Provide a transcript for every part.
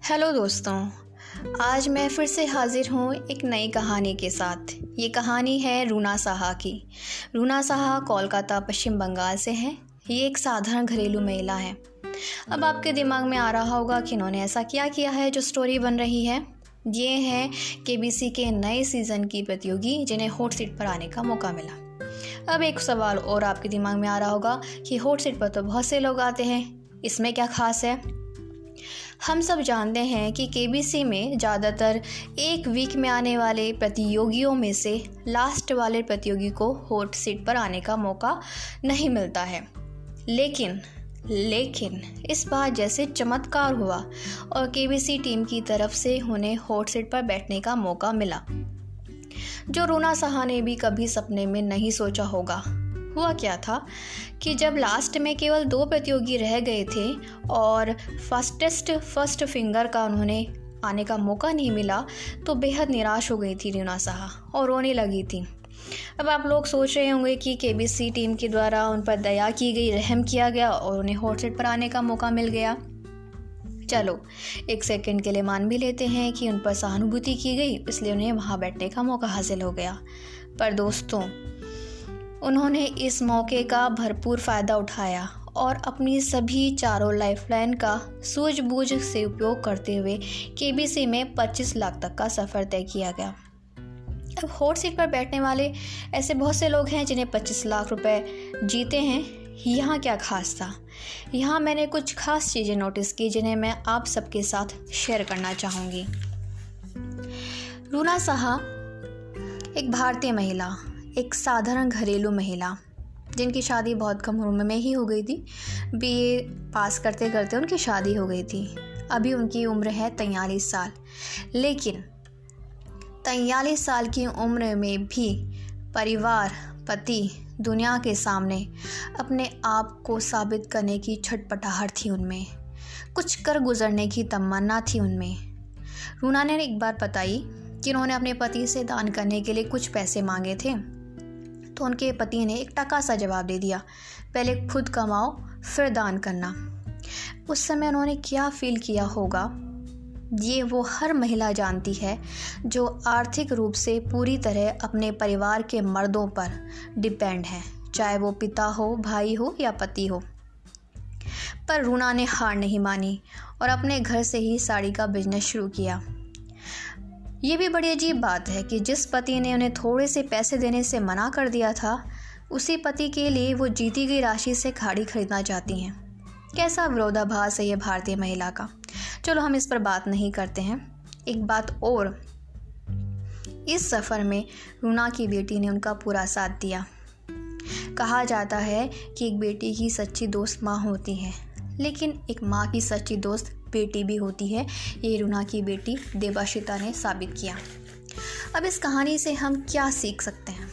Hello दोस्तों, आज मैं फिर से हाजिर हूँ एक नई कहानी के साथ। ये कहानी है रूना साहा की। रूना साहा कोलकाता पश्चिम बंगाल से हैं। ये एक साधारण घरेलू महिला है। अब आपके दिमाग में आ रहा होगा कि इन्होंने ऐसा क्या किया है जो स्टोरी बन रही है। ये हैं केबीसी के नए सीज़न की प्रतियोगी जिन्हें हॉट सीट पर आने का मौका मिला। अब एक सवाल और आपके दिमाग में आ रहा होगा कि हॉट सीट पर तो बहुत से लोग आते हैं, इसमें क्या खास है। हम सब जानते हैं कि केबीसी में ज़्यादातर एक वीक में आने वाले प्रतियोगियों में से लास्ट वाले प्रतियोगी को हॉट सीट पर आने का मौका नहीं मिलता है। लेकिन इस बार जैसे चमत्कार हुआ और केबीसी टीम की तरफ से उन्हें हॉट सीट पर बैठने का मौका मिला, जो रूना साहा ने भी कभी सपने में नहीं सोचा होगा। हुआ क्या था कि जब लास्ट में केवल 2 प्रतियोगी रह गए थे और फर्स्ट फिंगर का उन्होंने आने का मौका नहीं मिला, तो बेहद निराश हो गई थी रूना साहा और रोने लगी थी। अब आप लोग सोच रहे होंगे कि केबीसी टीम के द्वारा उन पर दया की गई, रहम किया गया और उन्हें हॉट सीट पर आने का मौका मिल गया। चलो एक सेकंड के लिए मान भी लेते हैं कि उन पर सहानुभूति की गई, इसलिए उन्हें वहाँ बैठने का मौका हासिल हो गया। पर दोस्तों, उन्होंने इस मौके का भरपूर फ़ायदा उठाया और अपनी सभी चारों लाइफलाइन का सूझबूझ से उपयोग करते हुए केबीसी में 25 लाख तक का सफ़र तय किया गया। अब हॉट सीट पर बैठने वाले ऐसे बहुत से लोग हैं जिन्हें 25 लाख रुपए जीते हैं। यहाँ क्या खास था? यहाँ मैंने कुछ खास चीज़ें नोटिस की जिन्हें मैं आप सबके साथ शेयर करना चाहूँगी। रूना साहा एक भारतीय महिला, एक साधारण घरेलू महिला जिनकी शादी बहुत कम उम्र में ही हो गई थी। बीए पास करते करते उनकी शादी हो गई थी। अभी उनकी उम्र है 43 साल। लेकिन 43 साल की उम्र में भी परिवार, पति, दुनिया के सामने अपने आप को साबित करने की छटपटाहट थी उनमें। कुछ कर गुजरने की तमन्ना थी उनमें। रूना ने एक बार बताई कि उन्होंने अपने पति से दान करने के लिए कुछ पैसे मांगे थे, तो उनके पति ने एक टका सा जवाब दे दिया, पहले खुद कमाओ फिर दान करना। उस समय उन्होंने क्या फील किया होगा, ये वो हर महिला जानती है जो आर्थिक रूप से पूरी तरह अपने परिवार के मर्दों पर डिपेंड है, चाहे वो पिता हो, भाई हो या पति हो। पर रूना ने हार नहीं मानी और अपने घर से ही साड़ी का बिजनेस शुरू किया। ये भी बड़ी अजीब बात है कि जिस पति ने उन्हें थोड़े से पैसे देने से मना कर दिया था, उसी पति के लिए वो जीती गई राशि से गाड़ी खरीदना चाहती हैं। कैसा विरोधाभास है ये भारतीय महिला का। चलो हम इस पर बात नहीं करते हैं। एक बात और, इस सफ़र में रूना की बेटी ने उनका पूरा साथ दिया। कहा जाता है कि एक बेटी की सच्ची दोस्त माँ होती है, लेकिन एक माँ की सच्ची दोस्त बेटी भी होती है। ये रूना की बेटी देबाशिता ने साबित किया। अब इस कहानी से हम क्या सीख सकते हैं?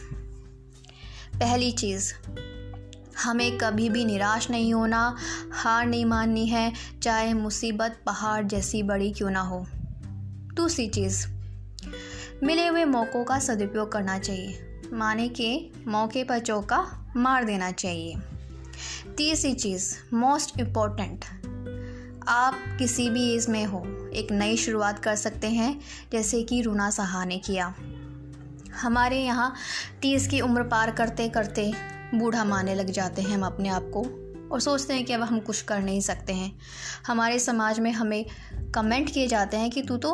पहली चीज़, हमें कभी भी निराश नहीं होना, हार नहीं माननी है, चाहे मुसीबत पहाड़ जैसी बड़ी क्यों ना हो। दूसरी चीज़, मिले हुए मौक़ों का सदुपयोग करना चाहिए, माने कि मौके पर चौका मार देना चाहिए। तीसरी चीज़, मोस्ट इम्पॉर्टेंट, आप किसी भी एज में हो एक नई शुरुआत कर सकते हैं, जैसे कि रूना साहा ने किया। हमारे यहाँ 30 की उम्र पार करते करते बूढ़ा मानने लग जाते हैं हम अपने आप को और सोचते हैं कि अब हम कुछ कर नहीं सकते हैं। हमारे समाज में हमें कमेंट किए जाते हैं कि तू तो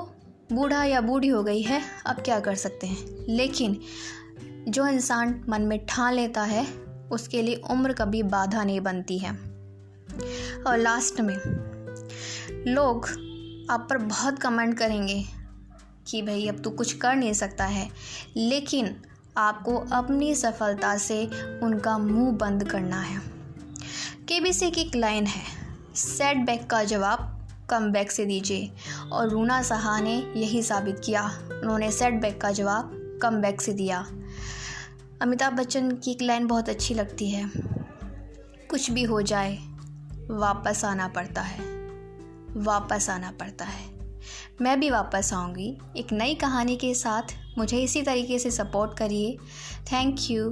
बूढ़ा या बूढ़ी हो गई है, अब क्या कर सकते हैं। लेकिन जो इंसान मन में ठान लेता है उसके लिए उम्र कभी बाधा नहीं बनती है। और लास्ट में, लोग आप पर बहुत कमेंट करेंगे कि भाई अब तू कुछ कर नहीं सकता है, लेकिन आपको अपनी सफलता से उनका मुंह बंद करना है। केबीसी की एक लाइन है, सेटबैक का जवाब कमबैक से दीजिए, और रूना साहा ने यही साबित किया। उन्होंने सेटबैक का जवाब कमबैक से दिया। अमिताभ बच्चन की एक लाइन बहुत अच्छी लगती है, कुछ भी हो जाए वापस आना पड़ता है, वापस आना पड़ता है। मैं भी वापस आऊँगी एक नई कहानी के साथ। मुझे इसी तरीके से सपोर्ट करिए। Thank you.